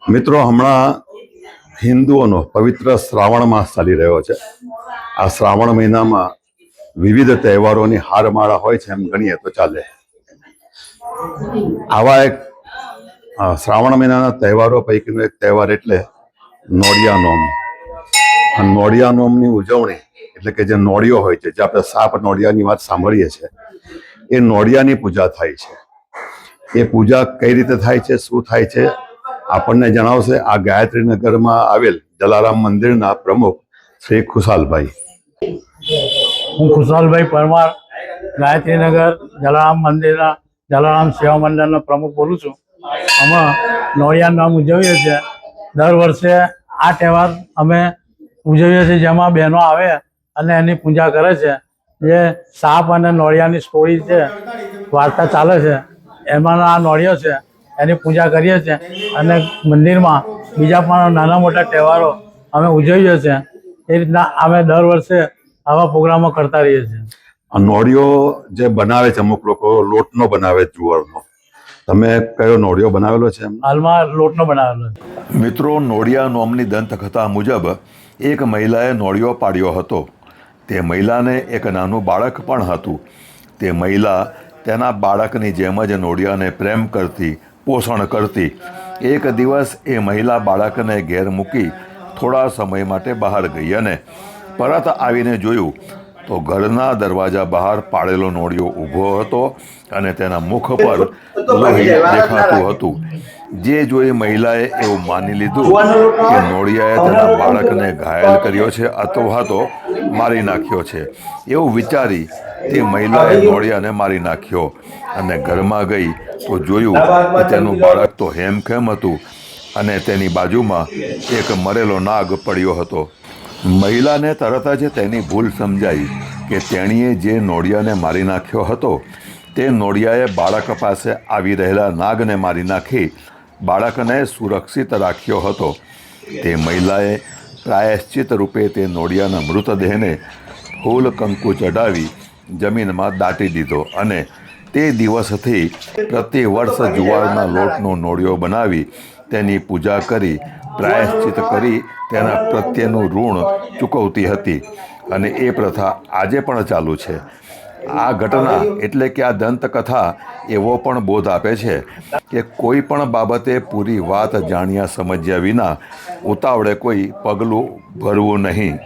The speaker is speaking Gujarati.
મિત્રો, હમણાં હિન્દુઓનો પવિત્ર શ્રાવણ માસ ચાલી રહ્યો છે। આ શ્રાવણ મહિનામાં વિવિધ તહેવારોની હારમાળા હોય છે, એમ ગણીએ તો ચાલે। આવા એક શ્રાવણ મહિનાના તહેવારો પૈકીનો એક તહેવાર એટલે નોળિયા નોમ। આ નોળિયા નોમની ઉજવણી એટલે કે જે નોળિયો હોય છે, જે આપણે સાપ નોળિયાની વાત સાંભળીએ છીએ, એ નોળિયાની પૂજા થાય છે। એ પૂજા કઈ રીતે થાય છે, શું થાય છે, આપણને જણાવશે આ ગાયત્રીનગરમાં આવેલ જલારામ મંદિરના પ્રમુખ શ્રી ખુશાલભાઈ। હું ખુશાલભાઈ પરમાર, ગાયત્રીનગર જલારામ મંદિરના જલારામ સેવા મંડળનો પ્રમુખ બોલું છું। અમે નોળિયા નોમ ઉજવીએ છીએ। દર વર્ષે આ તહેવાર અમે ઉજવીએ છીએ, જેમાં બહેનો આવે અને એની પૂજા કરે છે। જે સાપ અને નોળિયાની સ્ટોરી છે, વાર્તા ચાલે છે, એમાંનો આ નોળિયો છે, એની પૂજા કરીએ છીએ। અને મંદિરમાં બીજા પણ નાના મોટા તહેવારો અમે ઉજવીએ છીએ। એ રીતના અમે દર વર્ષે આવા પ્રોગ્રામો કરતા રહીએ છીએ। આ નોળિયો જે બનાવે છે, અમુક લોકો લોટનો બનાવે જુવારનો, તમે કયો નોળિયો બનાવેલો છે? હાલમાં લોટનો બનાવેલો છે। મિત્રો, નોળિયા નોમની દંતકથા મુજબ એક મહિલાએ નોળિયો પાડ્યો હતો। તે મહિલાને એક નાનું બાળક પણ હતું। તે મહિલા તેના બાળકની જેમ જ નોળિયાને પ્રેમ કરતી, પોષણ કરતી। એક દિવસ એ મહિલા બાળકને ઘેર મૂકી થોડા સમય માટે બહાર ગઈ અને પરત આવીને જોયું તો ઘરના દરવાજા બહાર પાડેલો નોળિયો ઊભો હતો અને તેના મુખ પર લોહી દેખાતું હતું। જે જોઈ મહિલાએ એવું માની લીધું કે નોળિયાએ તેના બાળકને ઘાયલ કર્યો છે અથવા તો મારી નાખ્યો છે। એવું વિચારી તે મહિલાએ નોળિયાને મારી નાખ્યો અને ઘરમાં ગઈ તો જોયું કે તેનું બાળક તો હેમખેમ હતું અને તેની બાજુમાં એક મરેલો નાગ પડ્યો હતો। મહિલાને તરત જ તેની ભૂલ સમજાઈ કે તેણીએ જે નોળિયાને મારી નાખ્યો હતો તે નોળિયાએ બાળક પાસે આવી રહેલા નાગને મારી નાખી બાળકને સુરક્ષિત રાખ્યો હતો। તે મહિલાએ પ્રાયશ્ચિત રૂપે તે નોળિયાના મૃતદેહને ફૂલ કંકુ ચઢાવી જમીનમાં દાટી દીધો અને તે દિવસથી પ્રતિ વર્ષ જુવારના લોટનો નોળિયો બનાવી તેની પૂજા કરી, પ્રાયશ્ચિત કરી તેના પ્રત્યેનું ઋણ ચૂકવતી હતી અને એ પ્રથા આજે પણ ચાલુ છે। આ ઘટના એટલે કે આ દંતકથા એવો પણ બોધ આપે છે કે કોઈ પણ બાબતે પૂરી વાત જાણ્યા સમજ્યા વિના ઉતાવળે કોઈ પગલું ભરવું નહીં।